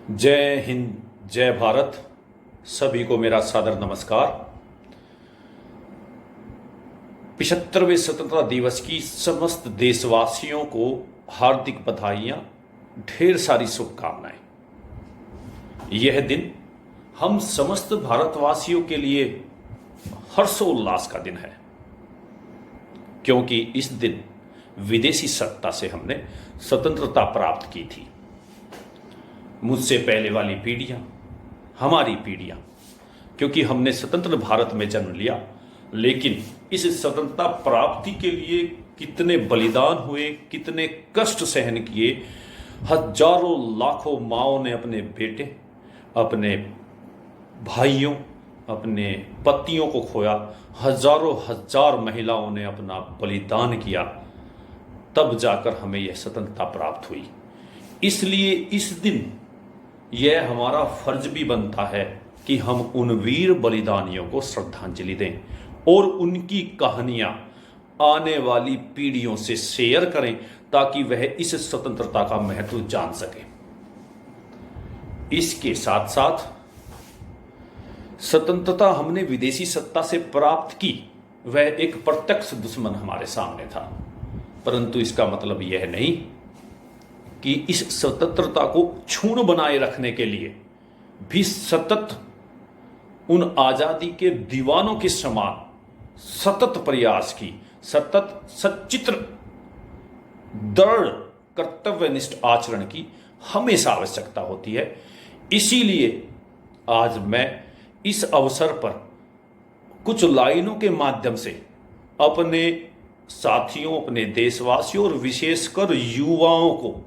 जय हिंद, जय भारत। सभी को मेरा सादर नमस्कार। 75वें स्वतंत्रता दिवस की समस्त देशवासियों को हार्दिक बधाइयाँ, ढेर सारी शुभकामनाएं। यह दिन हम समस्त भारतवासियों के लिए हर्षोल्लास का दिन है, क्योंकि इस दिन विदेशी सत्ता से हमने स्वतंत्रता प्राप्त की थी। मुझसे पहले वाली पीढ़ियां, हमारी पीढ़ियां, क्योंकि हमने स्वतंत्र भारत में जन्म लिया, लेकिन इस स्वतंत्रता प्राप्ति के लिए कितने बलिदान हुए, कितने कष्ट सहन किए। हजारों लाखों माओं ने अपने बेटे, अपने भाइयों, अपने पतियों को खोया। हजारों हजार महिलाओं ने अपना बलिदान किया, तब जाकर हमें यह स्वतंत्रता प्राप्त हुई। इसलिए इस दिन यह हमारा फर्ज भी बनता है कि हम उन वीर बलिदानियों को श्रद्धांजलि दें और उनकी कहानियां आने वाली पीढ़ियों से शेयर करें, ताकि वह इस स्वतंत्रता का महत्व जान सके। इसके साथ साथ स्वतंत्रता हमने विदेशी सत्ता से प्राप्त की, वह एक प्रत्यक्ष दुश्मन हमारे सामने था, परंतु इसका मतलब यह नहीं कि इस स्वतंत्रता को क्षुण्ण बनाए रखने के लिए भी सतत उन आजादी के दीवानों के समान सतत प्रयास की, सतत सच्चित्र दृढ़ कर्तव्यनिष्ठ आचरण की हमेशा आवश्यकता होती है। इसीलिए आज मैं इस अवसर पर कुछ लाइनों के माध्यम से अपने साथियों, अपने देशवासियों और विशेषकर युवाओं को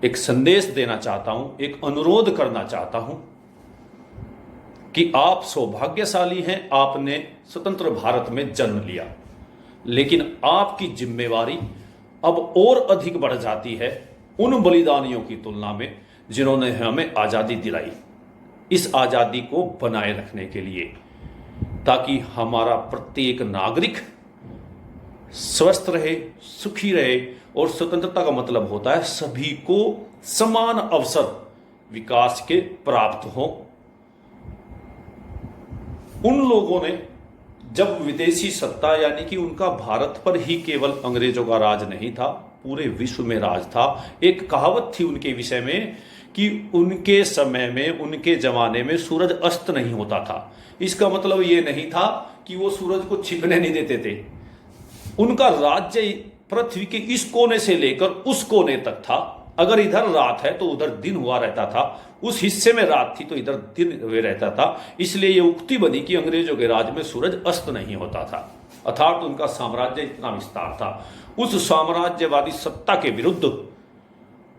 एक संदेश देना चाहता हूं, एक अनुरोध करना चाहता हूं कि आप सौभाग्यशाली हैं, आपने स्वतंत्र भारत में जन्म लिया, लेकिन आपकी जिम्मेवारी अब और अधिक बढ़ जाती है उन बलिदानियों की तुलना में जिन्होंने हमें आज़ादी दिलाई, इस आज़ादी को बनाए रखने के लिए, ताकि हमारा प्रत्येक नागरिक स्वस्थ रहे, सुखी रहे। और स्वतंत्रता का मतलब होता है सभी को समान अवसर विकास के प्राप्त हो। उन लोगों ने जब विदेशी सत्ता, यानी कि उनका भारत पर ही केवल अंग्रेजों का राज नहीं था, पूरे विश्व में राज था। एक कहावत थी उनके विषय में कि उनके समय में, उनके जमाने में सूरज अस्त नहीं होता था। इसका मतलब ये नहीं था कि वो सूरज को छिपने नहीं देते थे। उनका राज्य पृथ्वी के इस कोने से लेकर उस कोने तक था। अगर इधर रात है तो उधर दिन हुआ रहता था, उस हिस्से में रात थी तो इधर दिन हुए रहता था। इसलिए यह उक्ति बनी कि अंग्रेजों के राज में सूरज अस्त नहीं होता था, अर्थात उनका साम्राज्य इतना विस्तार था। उस साम्राज्यवादी सत्ता के विरुद्ध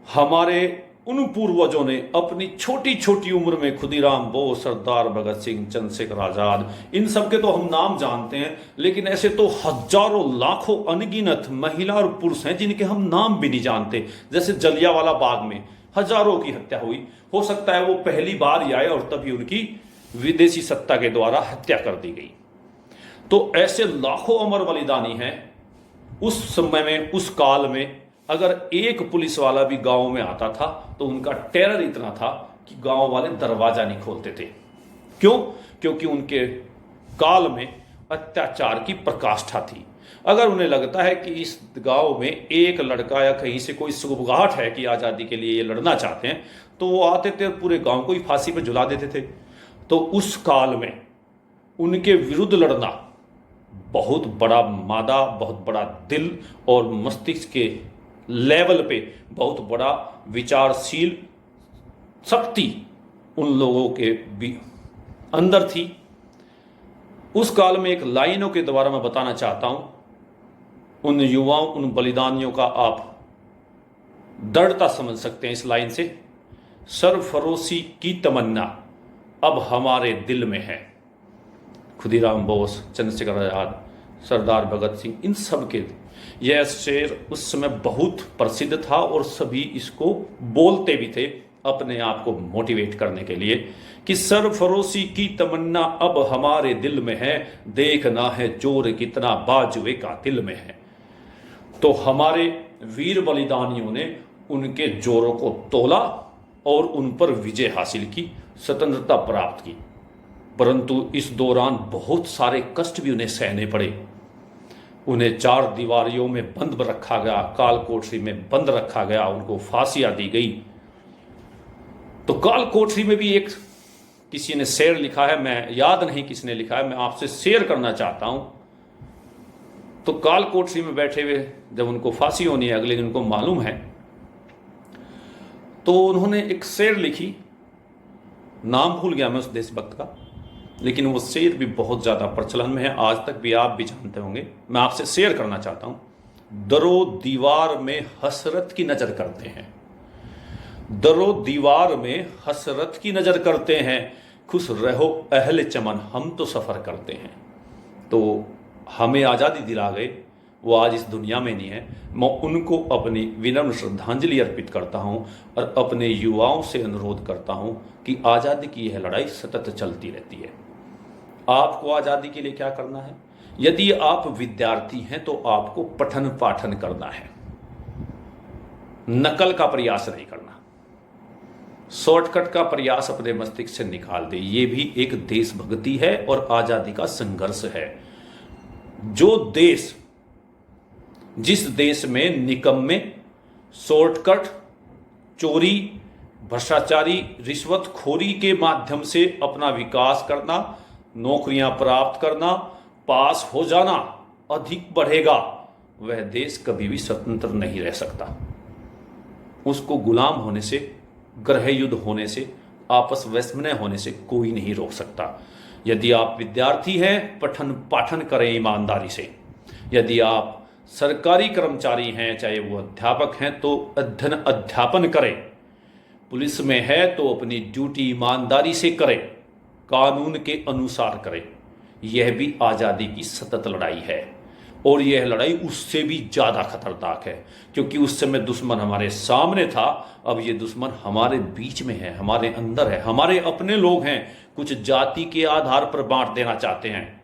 हमारे उन पूर्वजों ने अपनी छोटी छोटी उम्र में खुदीराम बोस, सरदार भगत सिंह, चंद्रशेखर आजाद, इन सब के तो हम नाम जानते हैं, लेकिन ऐसे तो हजारों लाखों अनगिनत महिला और पुरुष हैं जिनके हम नाम भी नहीं जानते। जैसे जलियांवाला बाग में हजारों की हत्या हुई, हो सकता है वो पहली बार ही आए और तभी उनकी विदेशी सत्ता के द्वारा हत्या कर दी गई। तो ऐसे लाखों अमर बलिदानी हैं। उस समय में, उस काल में अगर एक पुलिस वाला भी गांव में आता था तो उनका टेरर इतना था कि गांव वाले दरवाजा नहीं खोलते थे। क्यों? क्योंकि उनके काल में अत्याचार की प्रकाष्ठा थी। अगर उन्हें लगता है कि इस गांव में एक लड़का या कहीं से कोई सुगबुगाहट है कि आज़ादी के लिए ये लड़ना चाहते हैं, तो वो आते थे, पूरे गांव को ही फांसी पर झुला देते थे। तो उस काल में उनके विरुद्ध लड़ना बहुत बड़ा मादा, बहुत बड़ा दिल और मस्तिष्क के लेवल पे बहुत बड़ा विचारशील शक्ति उन लोगों के भी अंदर थी। उस काल में एक लाइनों के द्वारा मैं बताना चाहता हूं, उन युवाओं, उन बलिदानियों का आप दृढ़ता समझ सकते हैं इस लाइन से। सरफरोशी की तमन्ना अब हमारे दिल में है। खुदीराम बोस, चंद्रशेखर आजाद, सरदार भगत सिंह, इन सब के यह शेर उस समय बहुत प्रसिद्ध था और सभी इसको बोलते भी थे अपने आप को मोटिवेट करने के लिए कि सरफरोशी की तमन्ना अब हमारे दिल में है, देखना है जोर कितना बाजुए का दिल में है। तो हमारे वीर बलिदानियों ने उनके जोरों को तोला और उन पर विजय हासिल की, स्वतंत्रता प्राप्त की। परंतु इस दौरान बहुत सारे कष्ट भी उन्हें सहने पड़े। उन्हें 4 दीवारियों में बंद रखा गया, काल कोठरी में बंद रखा गया, उनको फांसियां दी गई। तो काल कोठरी में भी एक किसी ने शेर लिखा है, मैं याद नहीं किसने लिखा है, मैं आपसे शेयर करना चाहता हूं। तो काल कोठरी में बैठे हुए जब उनको फांसी होनी है अगले दिन, उनको मालूम है, तो उन्होंने एक शेर लिखी, नाम भूल गया मैं उस देशभक्त का, लेकिन वो शेर भी बहुत ज़्यादा प्रचलन में है, आज तक भी आप भी जानते होंगे। मैं आपसे शेयर करना चाहता हूं। दरो दीवार में हसरत की नज़र करते हैं, दरो दीवार में हसरत की नज़र करते हैं, खुश रहो अहले चमन हम तो सफ़र करते हैं। तो हमें आज़ादी दिला गए, वो आज इस दुनिया में नहीं है। मैं उनको अपनी विनम्र श्रद्धांजलि अर्पित करता हूं और अपने युवाओं से अनुरोध करता हूं कि आज़ादी की यह लड़ाई सतत चलती रहती है। आपको आज़ादी के लिए क्या करना है? यदि आप विद्यार्थी हैं तो आपको पठन पाठन करना है, नकल का प्रयास नहीं करना, शॉर्टकट का प्रयास अपने मस्तिष्क से निकाल दे। ये भी एक देशभक्ति है और आज़ादी का संघर्ष है। जो देश, जिस देश में निकम्मे, शॉर्टकट, चोरी, भ्रष्टाचारी, रिश्वतखोरी के माध्यम से अपना विकास करना, नौकरियां प्राप्त करना, पास हो जाना अधिक बढ़ेगा, वह देश कभी भी स्वतंत्र नहीं रह सकता। उसको गुलाम होने से, गृह युद्ध होने से, आपस वैषम्य होने से कोई नहीं रोक सकता। यदि आप विद्यार्थी हैं, पठन पाठन करें ईमानदारी से। यदि आप सरकारी कर्मचारी हैं, चाहे वो अध्यापक हैं, तो अध्ययन अध्यापन करें। पुलिस में है तो अपनी ड्यूटी ईमानदारी से करें, कानून के अनुसार करें। यह भी आज़ादी की सतत लड़ाई है और यह लड़ाई उससे भी ज़्यादा खतरनाक है, क्योंकि उस समय दुश्मन हमारे सामने था, अब ये दुश्मन हमारे बीच में है, हमारे अंदर है, हमारे अपने लोग हैं, कुछ जाति के आधार पर बांट देना चाहते हैं।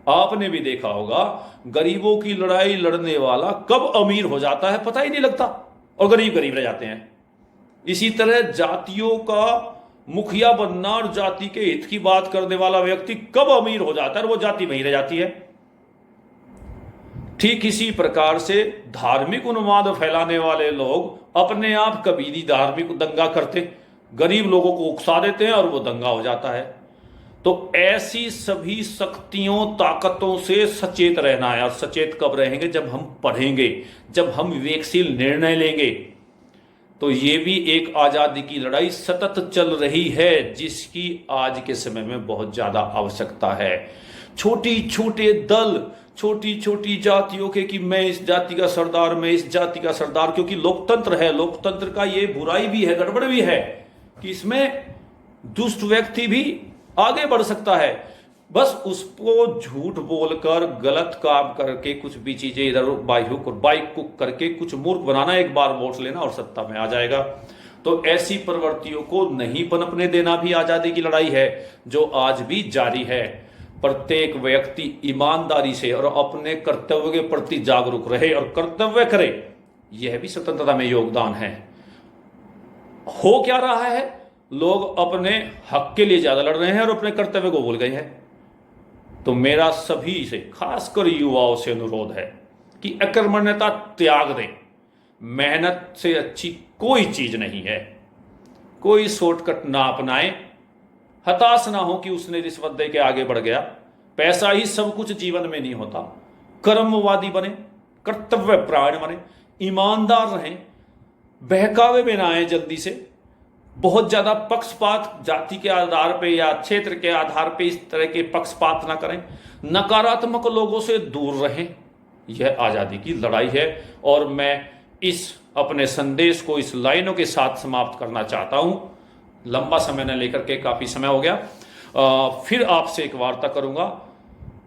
आपने भी देखा होगा, गरीबों की लड़ाई लड़ने वाला कब अमीर हो जाता है पता ही नहीं लगता और गरीब गरीब रह जाते हैं। इसी तरह जातियों का मुखिया बनना और जाति के हित की बात करने वाला व्यक्ति कब अमीर हो जाता है और वो जाति वहीं रह जाती है। ठीक इसी प्रकार से धार्मिक उन्माद फैलाने वाले लोग अपने आप कभी नहीं धार्मिक दंगा करते, गरीब लोगों को उकसा देते हैं और वो दंगा हो जाता है। तो ऐसी सभी शक्तियों, ताकतों से सचेत रहना है। और सचेत कब रहेंगे? जब हम पढ़ेंगे, जब हम विवेकशील निर्णय लेंगे। तो ये भी एक आज़ादी की लड़ाई सतत चल रही है, जिसकी आज के समय में बहुत ज़्यादा आवश्यकता है। छोटी छोटे दल, छोटी छोटी जातियों के कि मैं इस जाति का सरदार, मैं इस जाति का सरदार, क्योंकि लोकतंत्र है। लोकतंत्र का ये बुराई भी है, गड़बड़ भी है कि इसमें दुष्ट व्यक्ति भी आगे बढ़ सकता है। बस उसको झूठ बोलकर, गलत काम करके, कुछ भी चीजें इधर बाइक कुक करके कुछ मूर्ख बनाना, एक बार वोट लेना और सत्ता में आ जाएगा। तो ऐसी प्रवृत्तियों को नहीं पनपने देना भी आजादी की लड़ाई है, जो आज भी जारी है। प्रत्येक व्यक्ति ईमानदारी से और अपने कर्तव्य के प्रति जागरूक रहे और कर्तव्य करे, यह भी स्वतंत्रता में योगदान है। हो क्या रहा है? लोग अपने हक के लिए ज्यादा लड़ रहे हैं और अपने कर्तव्य को भूल गए हैं। तो मेरा सभी से, खासकर युवाओं से अनुरोध है कि अकर्मण्यता त्याग दें। मेहनत से अच्छी कोई चीज नहीं है। कोई शॉर्टकट ना अपनाएं। हताश ना हो कि उसने रिश्वत दे के आगे बढ़ गया। पैसा ही सब कुछ जीवन में नहीं होता। कर्मवादी बने, कर्तव्य प्राण बने, ईमानदार रहें, बहकावे में ना आए जल्दी से। बहुत ज्यादा पक्षपात जाति के आधार पे या क्षेत्र के आधार पे इस तरह के पक्षपात ना करें। नकारात्मक लोगों से दूर रहें। यह आजादी की लड़ाई है और मैं इस अपने संदेश को इस लाइनों के साथ समाप्त करना चाहता हूं। लंबा समय न लेकर के, काफी समय हो गया। फिर आपसे एक वार्ता करूंगा।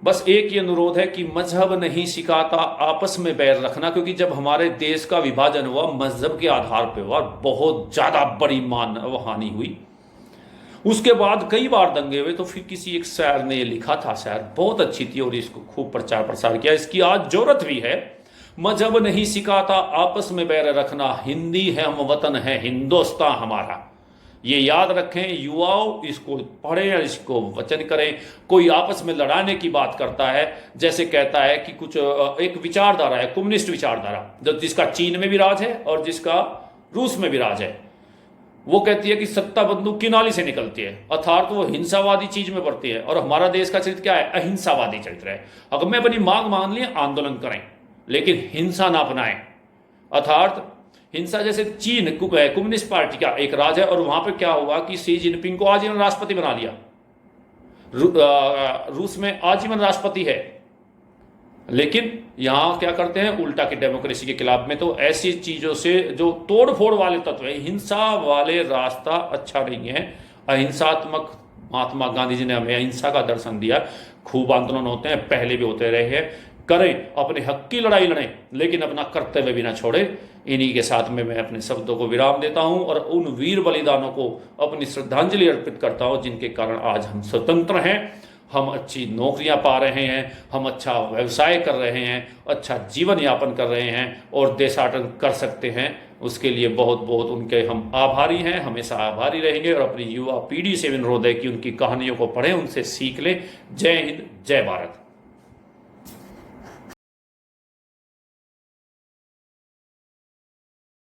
बस एक ही अनुरोध है कि मजहब नहीं सिखाता आपस में बैर रखना, क्योंकि जब हमारे देश का विभाजन हुआ मजहब के आधार पर हुआ, बहुत ज्यादा बड़ी मानव हानि हुई। उसके बाद कई बार दंगे हुए। तो फिर किसी एक शायर ने ये लिखा था, शायर बहुत अच्छी थी और इसको खूब प्रचार प्रसार किया। इसकी आज जरूरत भी है। मजहब नहीं सिखाता आपस में बैर रखना, हिंदी है हम वतन है हिंदुस्तान हमारा। ये याद रखें युवाओं, इसको पढ़ें और इसको वचन करें। कोई आपस में लड़ाने की बात करता है, जैसे कहता है कि कुछ एक विचारधारा है, कम्युनिस्ट विचारधारा, जो जिसका चीन में भी राज है और जिसका रूस में भी राज है। वो कहती है कि सत्ता बंदूक की नाली से निकलती है, अर्थात वो हिंसावादी चीज में पड़ती है। और हमारा देश का चरित्र क्या है? अहिंसावादी चरित्र है। अगर मैं अपनी मांग मान ली, आंदोलन करें, लेकिन हिंसा ना अपनाएं। अर्थात हिंसा, जैसे चीन कम्युनिस्ट पार्टी का एक राज है और वहां पर क्या हुआ कि शी जिनपिंग को आजीवन राष्ट्रपति बना लिया। रूस में आजीवन राष्ट्रपति है, लेकिन यहां क्या करते हैं? उल्टा की डेमोक्रेसी के खिलाफ में। तो ऐसी चीजों से जो तोड़ फोड़ वाले तत्व है, हिंसा वाले रास्ता अच्छा नहीं है। अहिंसात्मक महात्मा गांधी जी ने हमें अहिंसा का दर्शन दिया। खूब आंदोलन होते हैं, पहले भी होते रहे हैं। करें, अपने हक की लड़ाई लड़ें, लेकिन अपना कर्तव्य भी ना छोड़ें। इन्हीं के साथ में मैं अपने शब्दों को विराम देता हूं और उन वीर बलिदानों को अपनी श्रद्धांजलि अर्पित करता हूं, जिनके कारण आज हम स्वतंत्र हैं, हम अच्छी नौकरियां पा रहे हैं, हम अच्छा व्यवसाय कर रहे हैं, अच्छा जीवन यापन कर रहे हैं और देशाटन कर सकते हैं। उसके लिए बहुत बहुत उनके हम आभारी हैं, हमेशा आभारी रहेंगे। और अपनी युवा पीढ़ी से अनुरोध है कि उनकी कहानियों को पढ़ें, उनसे सीख लें। जय हिंद, जय भारत।